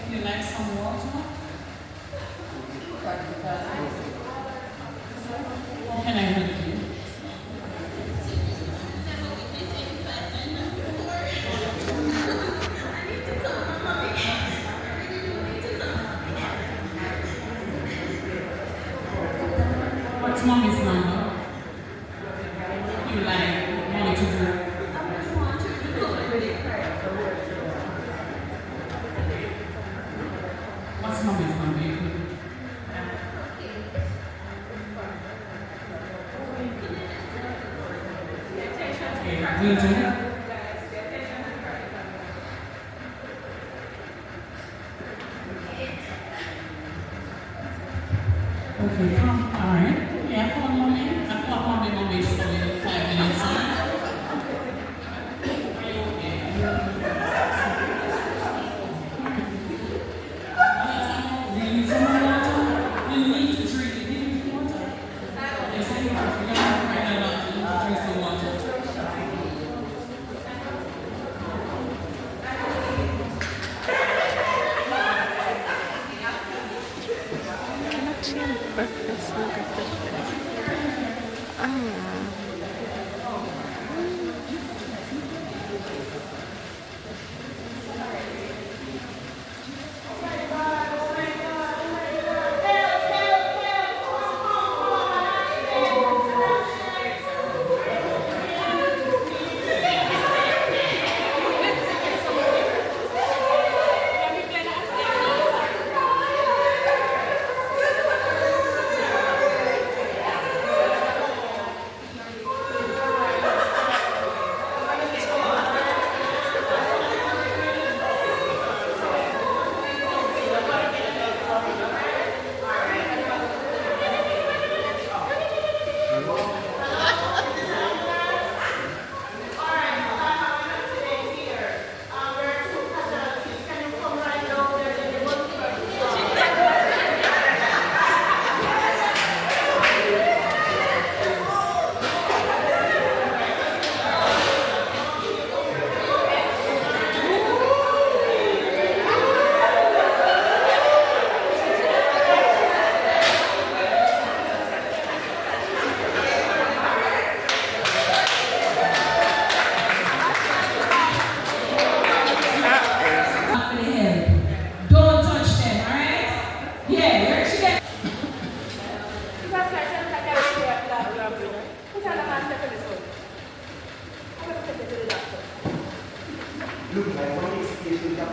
You like some water? Can I help you? What's mommy's number? You like mommy to do? What's mommy's number? Okay, do you? Okay, come. All right. Yeah, come on, mommy. I thought mommy is only 5 minutes. Do you need some more water? You need to drink it. Do you need water? Yes, I do. You're not right now. You need to drink some water. Breakfast, look at Ah. Look like one is in the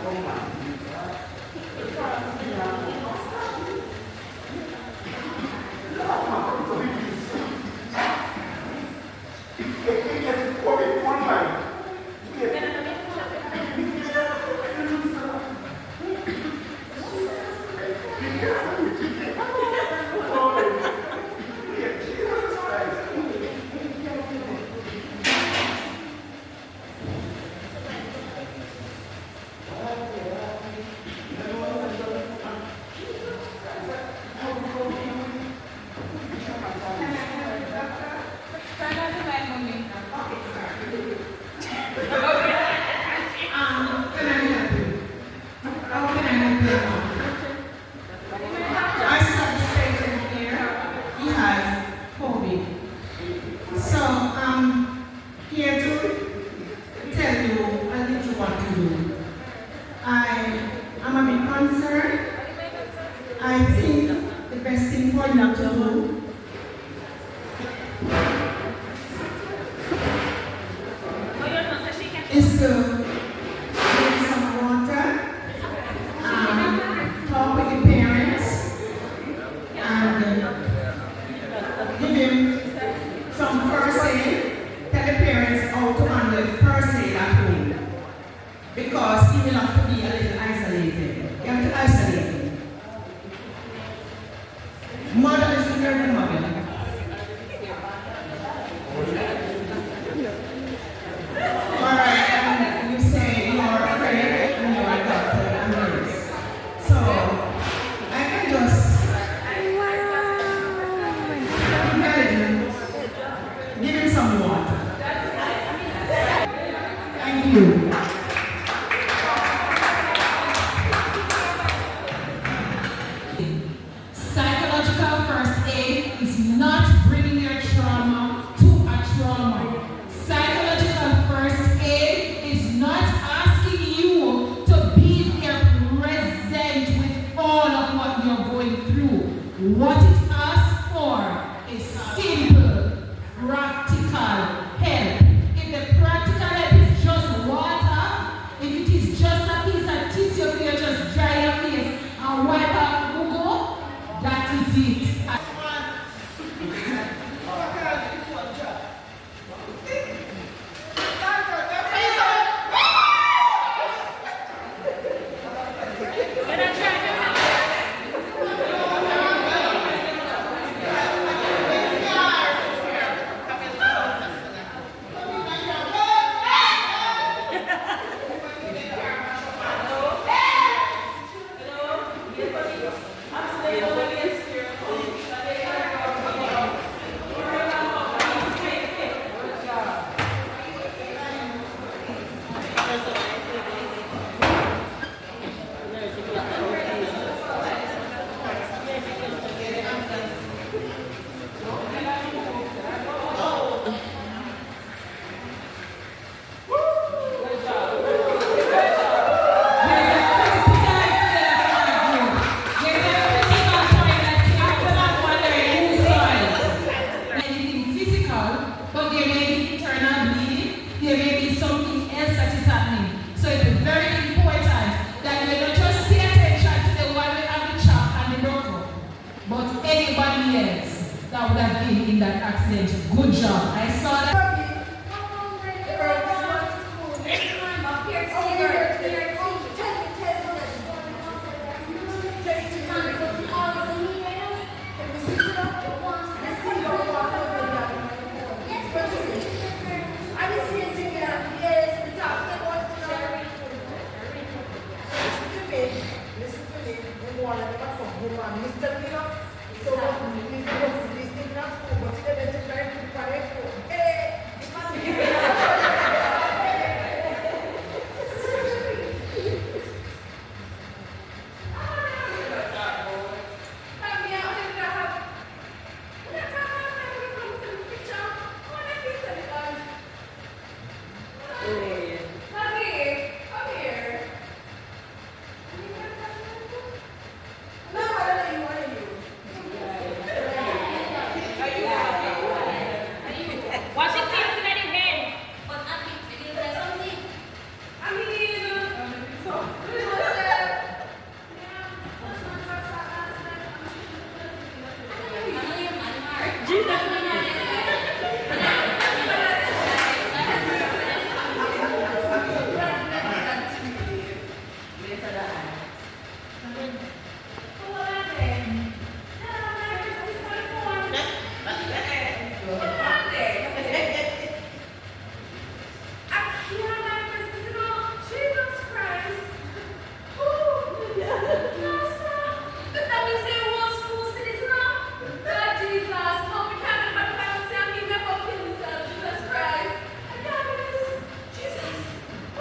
I think the best thing for you to do is to drink some water, talk with the parents, and give him some first aid. Tell the parents how to handle first aid at home. Because he will have to be a little isolated. You have to isolate him. Mother is very What it asks for is simple, practical help. If the practical help is just water, if it is just a piece of tissue for you just dry your face and wipe off Google, that is it. That would have been in that accident. Good job. I saw that.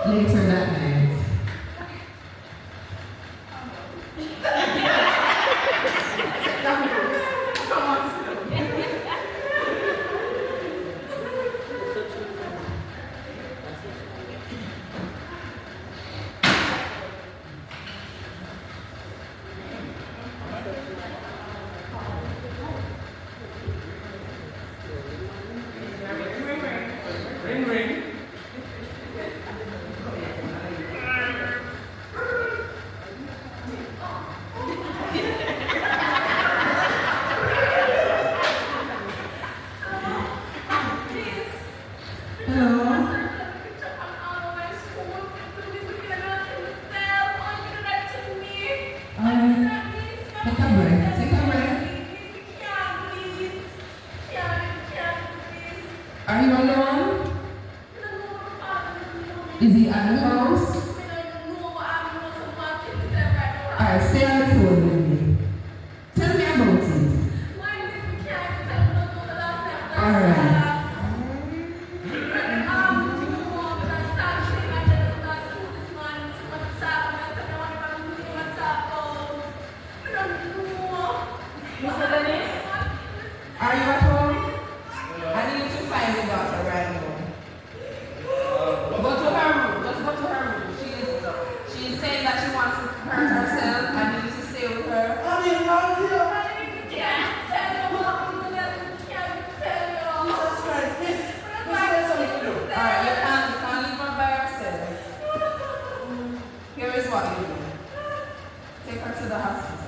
Later that night. Ring, ring. Are you alone? Is he at the house? Alright, stay on the phone with me. Tell me about it. Alright. Are you at home? I need you to find the daughter right now. Go to her room. Just go to her room. She's saying that she wants to hurt herself. I need you to stay with her. Take her to the hospital.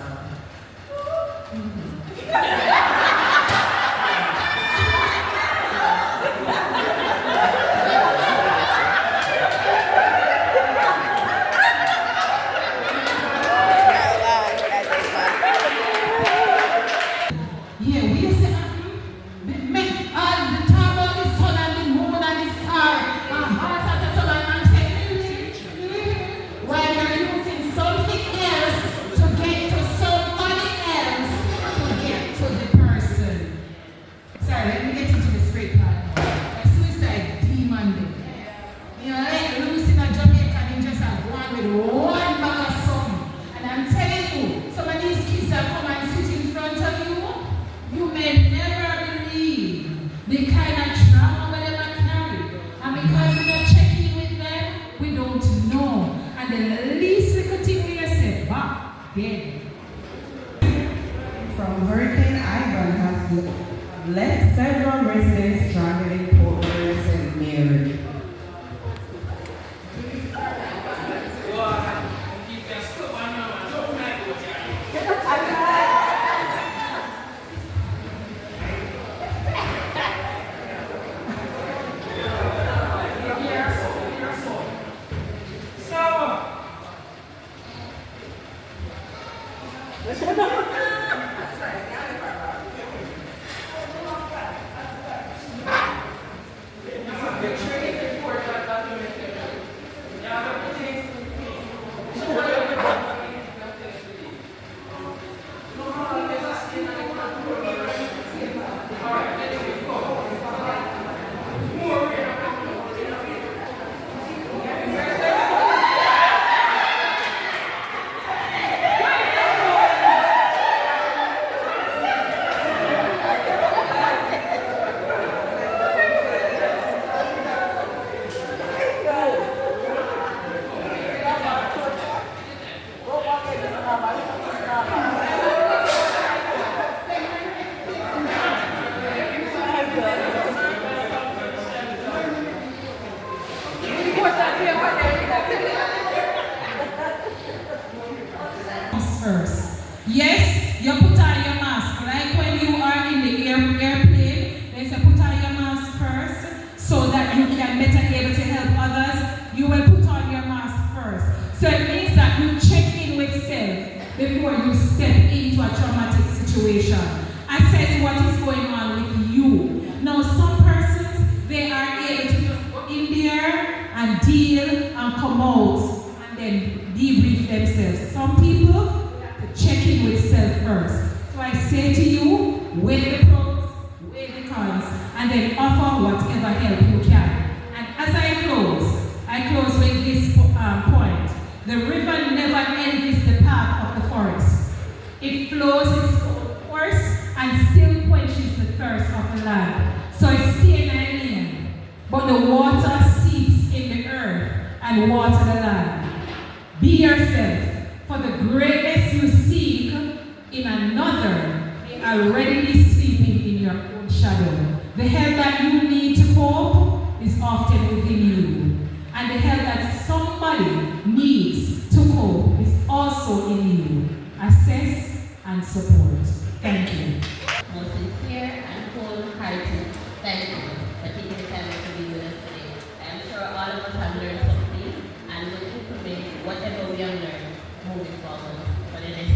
Yeah, we used to make the talk about the sun and the moon and the star and hearts and the sun and say, while you're using something else to get to somebody else to get to the person. Sorry, let me get into the straight part. Like suicide demon there. You know, like Lucy in Jamaica, they just have one with one bag of something. And I'm telling you, some of these kids that come and sit in front of you, you may never believe the kind of trauma that they might carry. And because we're not checking with them, we don't know. And the least little thing we say, bah, dead. From Hurricane Ivan has left several residents stranded in Port Royal St. Mary. First. Yes, you put on your mask. Like when you are in the airplane, they say put on your mask first so that you can better able to help others. You will put on your mask first. So it means that you check in with self before you step into a traumatic situation. Assess what is going on with you. Now some persons, they are able to just go in there and deal and come out and then debrief themselves. Some people check in with self first. So I say to you, weigh the pros, weigh the cons, and then offer whatever help you can. And as I close with this point. The river never envies the path of the forest. It flows its own course and still quenches the thirst of the land. So it's still an alien, but the water seeps in the earth and water the land. Be yourself. For the greatness you seek in another, they are readily sleeping in your own shadow. The help that you need to cope is often within you. And the help that somebody needs to cope is also in you. Assess and support. Thank you. Most sincere and wholehearted thank you for taking the time to be with us today. I am sure all of us have learned something and will implement whatever we have learned moving forward for the next